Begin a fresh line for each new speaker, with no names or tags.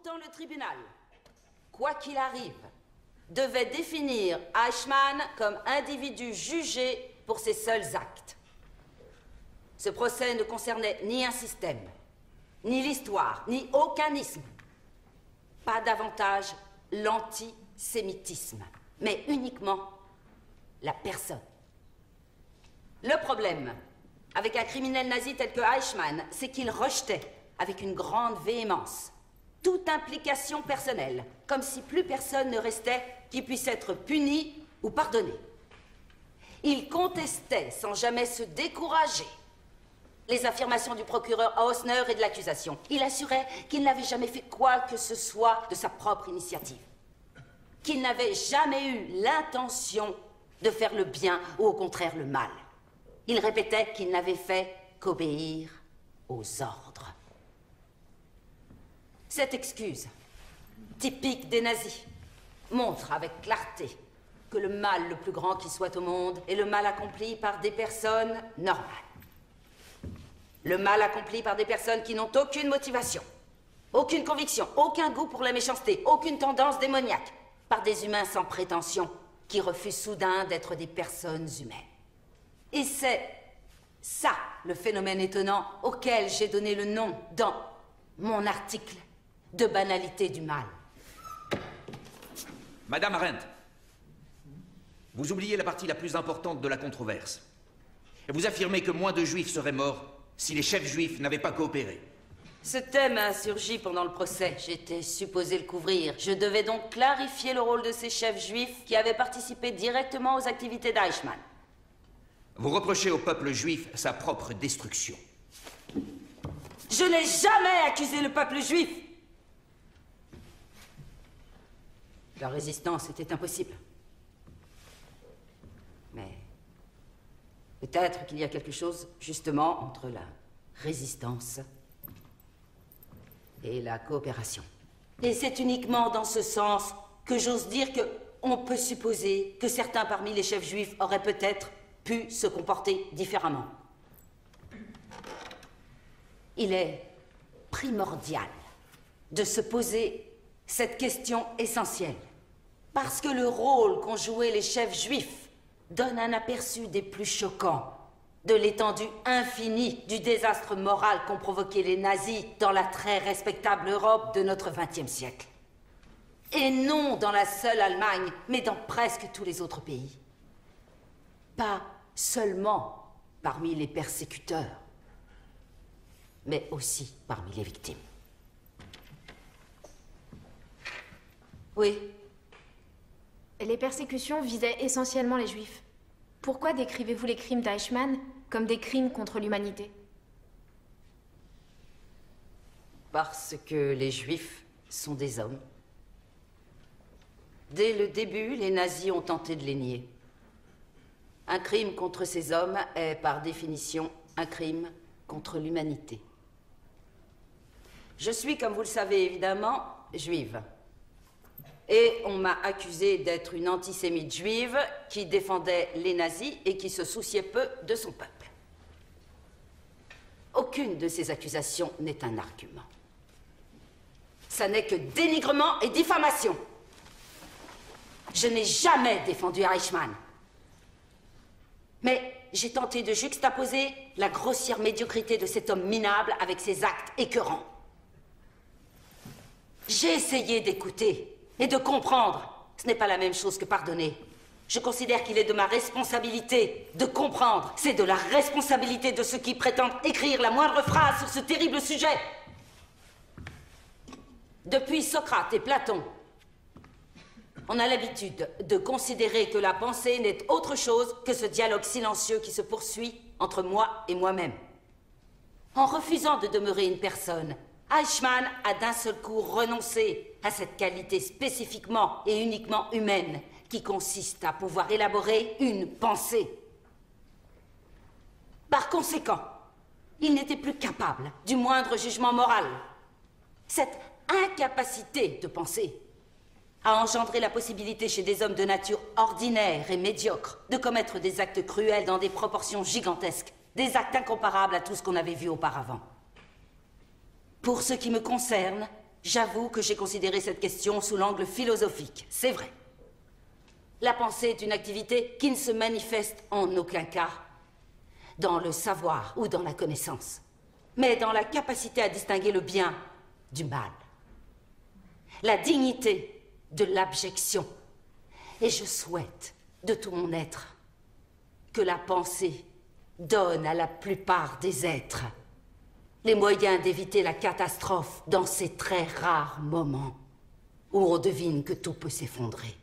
Pourtant, le tribunal, quoi qu'il arrive, devait définir Eichmann comme individu jugé pour ses seuls actes. Ce procès ne concernait ni un système, ni l'histoire, ni aucun isme. Pas davantage l'antisémitisme, mais uniquement la personne. Le problème avec un criminel nazi tel que Eichmann, c'est qu'il rejetait avec une grande véhémence toute implication personnelle, comme si plus personne ne restait qui puisse être puni ou pardonné. Il contestait sans jamais se décourager les affirmations du procureur Hausner et de l'accusation. Il assurait qu'il n'avait jamais fait quoi que ce soit de sa propre initiative, qu'il n'avait jamais eu l'intention de faire le bien ou au contraire le mal. Il répétait qu'il n'avait fait qu'obéir aux ordres. Cette excuse, typique des nazis, montre avec clarté que le mal le plus grand qui soit au monde est le mal accompli par des personnes normales. Le mal accompli par des personnes qui n'ont aucune motivation, aucune conviction, aucun goût pour la méchanceté, aucune tendance démoniaque, par des humains sans prétention qui refusent soudain d'être des personnes humaines. Et c'est ça le phénomène étonnant auquel j'ai donné le nom dans mon article de banalité du mal.
Madame Arendt, vous oubliez la partie la plus importante de la controverse. Vous affirmez que moins de juifs seraient morts si les chefs juifs n'avaient pas coopéré.
Ce thème a surgi pendant le procès. J'étais supposé le couvrir. Je devais donc clarifier le rôle de ces chefs juifs qui avaient participé directement aux activités d'Eichmann.
Vous reprochez au peuple juif sa propre destruction.
Je n'ai jamais accusé le peuple juif. La résistance était impossible. Mais peut-être qu'il y a quelque chose, justement, entre la résistance et la coopération. Et c'est uniquement dans ce sens que j'ose dire qu'on peut supposer que certains parmi les chefs juifs auraient peut-être pu se comporter différemment. Il est primordial de se poser cette question essentielle, parce que le rôle qu'ont joué les chefs juifs donne un aperçu des plus choquants de l'étendue infinie du désastre moral qu'ont provoqué les nazis dans la très respectable Europe de notre XXe siècle. Et non dans la seule Allemagne, mais dans presque tous les autres pays. Pas seulement parmi les persécuteurs, mais aussi parmi les victimes. Oui.
Les persécutions visaient essentiellement les Juifs. Pourquoi décrivez-vous les crimes d'Eichmann comme des crimes contre l'humanité?
Parce que les Juifs sont des hommes. Dès le début, les nazis ont tenté de les nier. Un crime contre ces hommes est, par définition, un crime contre l'humanité. Je suis, comme vous le savez évidemment, juive. Et on m'a accusée d'être une antisémite juive qui défendait les nazis et qui se souciait peu de son peuple. Aucune de ces accusations n'est un argument. Ça n'est que dénigrement et diffamation. Je n'ai jamais défendu Eichmann. Mais j'ai tenté de juxtaposer la grossière médiocrité de cet homme minable avec ses actes écœurants. J'ai essayé d'écouter et de comprendre. Ce n'est pas la même chose que pardonner. Je considère qu'il est de ma responsabilité de comprendre. C'est de la responsabilité de ceux qui prétendent écrire la moindre phrase sur ce terrible sujet. Depuis Socrate et Platon, on a l'habitude de considérer que la pensée n'est autre chose que ce dialogue silencieux qui se poursuit entre moi et moi-même. En refusant de demeurer une personne, Eichmann a d'un seul coup renoncé à cette qualité spécifiquement et uniquement humaine qui consiste à pouvoir élaborer une pensée. Par conséquent, il n'était plus capable du moindre jugement moral. Cette incapacité de penser a engendré la possibilité chez des hommes de nature ordinaire et médiocre de commettre des actes cruels dans des proportions gigantesques, des actes incomparables à tout ce qu'on avait vu auparavant. Pour ce qui me concerne, J'avoue que j'ai considéré cette question sous l'angle philosophique, c'est vrai. La pensée est une activité qui ne se manifeste en aucun cas dans le savoir ou dans la connaissance, mais dans la capacité à distinguer le bien du mal, la dignité de l'abjection. Et je souhaite de tout mon être que la pensée donne à la plupart des êtres les moyens d'éviter la catastrophe dans ces très rares moments où on devine que tout peut s'effondrer.